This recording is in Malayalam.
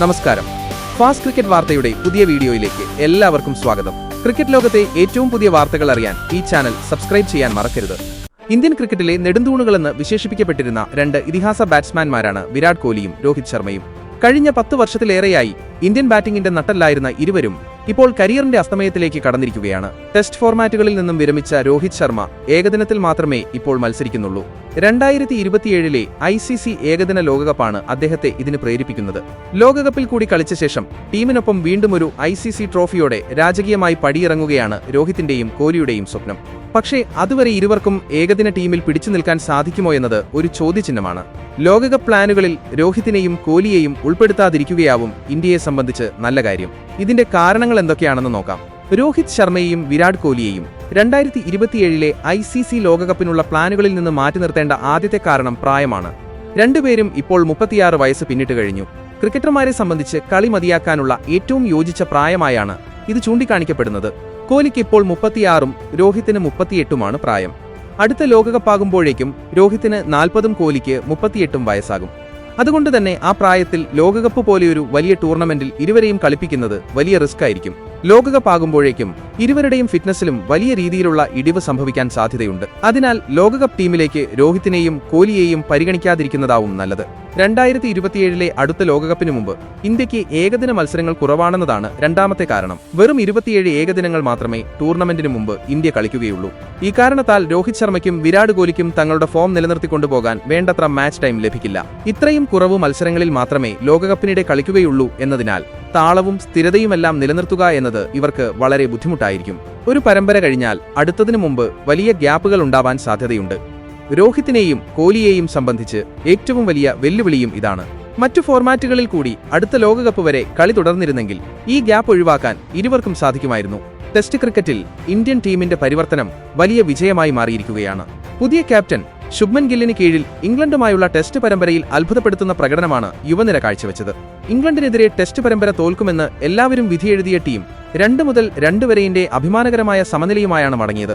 നമസ്കാരം. ഫാസ്റ്റ് ക്രിക്കറ്റ് വാർത്തയുടെ പുതിയ വീഡിയോയിലേക്ക് എല്ലാവർക്കും സ്വാഗതം. ക്രിക്കറ്റ് ലോകത്തെ ഏറ്റവും പുതിയ വാർത്തകൾ അറിയാൻ ഈ ചാനൽ സബ്സ്ക്രൈബ് ചെയ്യാൻ മറക്കരുത്. ഇന്ത്യൻ ക്രിക്കറ്റിലെ നെടുന്തൂണുകളെന്ന് വിശേഷിപ്പിക്കപ്പെട്ടിരുന്ന രണ്ട് ഇതിഹാസ ബാറ്റ്സ്മാൻമാരാണ് വിരാട് കോഹ്ലിയും രോഹിത് ശർമ്മയും. കഴിഞ്ഞ 10 വർഷത്തിലേറെയായി ഇന്ത്യൻ ബാറ്റിംഗിന്റെ നട്ടെല്ലായിരുന്ന ഇരുവരും ഇപ്പോൾ കരിയറിന്റെ അസ്തമയത്തിലേക്ക് കടന്നിരിക്കുകയാണ്. ടെസ്റ്റ് ഫോർമാറ്റുകളിൽ നിന്നും വിരമിച്ച രോഹിത് ശർമ്മ ഏകദിനത്തിൽ മാത്രമേ ഇപ്പോൾ മത്സരിക്കുന്നുള്ളൂ. 2027 ICC ഏകദിന ലോകകപ്പാണ് അദ്ദേഹത്തെ ഇതിന് പ്രേരിപ്പിക്കുന്നത്. ലോകകപ്പിൽ കൂടി കളിച്ച ശേഷം ടീമിനൊപ്പം വീണ്ടും ഒരു ICC ട്രോഫിയോടെ രാജകീയമായി പടിയിറങ്ങുകയാണ് രോഹിത്തിന്റെയും കോഹ്ലിയുടെയും സ്വപ്നം. പക്ഷേ അതുവരെ ഇരുവർക്കും ഏകദിന ടീമിൽ പിടിച്ചു നിൽക്കാൻ സാധിക്കുമോ എന്നത് ഒരു ചോദ്യചിഹ്നമാണ്. ലോകകപ്പ് പ്ലാനുകളിൽ രോഹിത്തിനെയും കോഹ്ലിയെയും ഉൾപ്പെടുത്താതിരിക്കുകയാവും ഇന്ത്യയെ സംബന്ധിച്ച് നല്ല കാര്യം. ഇതിന്റെ കാരണങ്ങൾ എന്തൊക്കെയാണെന്ന് നോക്കാം. രോഹിത് ശർമ്മയെയും വിരാട് കോഹ്ലിയെയും 2027 ICC ലോകകപ്പിനുള്ള പ്ലാനുകളിൽ നിന്ന് മാറ്റി നിർത്തേണ്ട ആദ്യത്തെ കാരണം പ്രായമാണ്. രണ്ടുപേരും ഇപ്പോൾ 36 വയസ്സ് പിന്നിട്ട് കഴിഞ്ഞു. ക്രിക്കറ്റർമാരെ സംബന്ധിച്ച് കളി മതിയാക്കാനുള്ള ഏറ്റവും യോജിച്ച പ്രായമായാണ് ഇത് ചൂണ്ടിക്കാണിക്കപ്പെടുന്നത്. കോഹ്ലിക്ക് ഇപ്പോൾ 36ഉം രോഹിത്തിന് 38ഉമാണ് പ്രായം. അടുത്ത ലോകകപ്പാകുമ്പോഴേക്കും രോഹിത്തിന് 40ഉം കോഹ്ലിക്ക് 38ഉം വയസ്സാകും. അതുകൊണ്ട് തന്നെ ആ പ്രായത്തിൽ ലോകകപ്പ് പോലെയൊരു വലിയ ടൂർണമെന്റിൽ ഇരുവരെയും കളിപ്പിക്കുന്നത് വലിയ റിസ്ക് ആയിരിക്കും. ലോകകപ്പാകുമ്പോഴേക്കും ഇരുവരുടെയും ഫിറ്റ്നസിലും വലിയ രീതിയിലുള്ള ഇടിവ് സംഭവിക്കാൻ സാധ്യതയുണ്ട്. അതിനാൽ ലോകകപ്പ് ടീമിലേക്ക് രോഹിത്തിനെയും കോഹ്ലിയെയും പരിഗണിക്കാതിരിക്കുന്നതാവും നല്ലത്. 2027 അടുത്ത ലോകകപ്പിന് മുമ്പ് ഇന്ത്യക്ക് ഏകദിന മത്സരങ്ങൾ കുറവാണെന്നതാണ് രണ്ടാമത്തെ കാരണം. വെറും 27 ഏകദിനങ്ങൾ മാത്രമേ ടൂർണമെന്റിന് മുമ്പ് ഇന്ത്യ കളിക്കുകയുള്ളൂ. ഈ കാരണത്താൽ രോഹിത് ശർമ്മയ്ക്കും വിരാട് കോഹ്ലിക്കും തങ്ങളുടെ ഫോം നിലനിർത്തിക്കൊണ്ടുപോകാൻ വേണ്ടത്ര മാച്ച് ടൈം ലഭിക്കില്ല. ഇത്രയും കുറവ് മത്സരങ്ങളിൽ മാത്രമേ ലോകകപ്പിനിടെ കളിക്കുകയുള്ളൂ എന്നതിനാൽ താളവും സ്ഥിരതയുമെല്ലാം നിലനിർത്തുക എന്നത് ഇവർക്ക് വളരെ ബുദ്ധിമുട്ടായിരിക്കും. ഒരു പരമ്പര കഴിഞ്ഞാൽ അടുത്തതിനു മുമ്പ് വലിയ ഗ്യാപ്പുകൾ ഉണ്ടാവാൻ സാധ്യതയുണ്ട്. രോഹിത്തിനെയും കോഹ്ലിയെയും സംബന്ധിച്ച് ഏറ്റവും വലിയ വെല്ലുവിളിയും ഇതാണ്. മറ്റു ഫോർമാറ്റുകളിൽ കൂടി അടുത്ത ലോകകപ്പ് വരെ കളി തുടർന്നിരുന്നെങ്കിൽ ഈ ഗ്യാപ്പ് ഒഴിവാക്കാൻ ഇരുവർക്കും സാധിക്കുമായിരുന്നു. ടെസ്റ്റ് ക്രിക്കറ്റിൽ ഇന്ത്യൻ ടീമിന്റെ പരിവർത്തനം വലിയ വിജയമായി മാറിയിരിക്കുകയാണ്. പുതിയ ക്യാപ്റ്റൻ ശുഭ്മൻ ഗില്ലിന് കീഴിൽ ഇംഗ്ലണ്ടുമായുള്ള ടെസ്റ്റ് പരമ്പരയിൽ അത്ഭുതപ്പെടുത്തുന്ന പ്രകടനമാണ് യുവനിര കാഴ്ചവെച്ചത്. ഇംഗ്ലണ്ടിനെതിരെ ടെസ്റ്റ് പരമ്പര തോൽക്കുമെന്ന് എല്ലാവരും വിധിയെഴുതിയ ടീം 2-2 വരെയുടെ അഭിമാനകരമായ സമനിലയുമായാണ് മടങ്ങിയത്.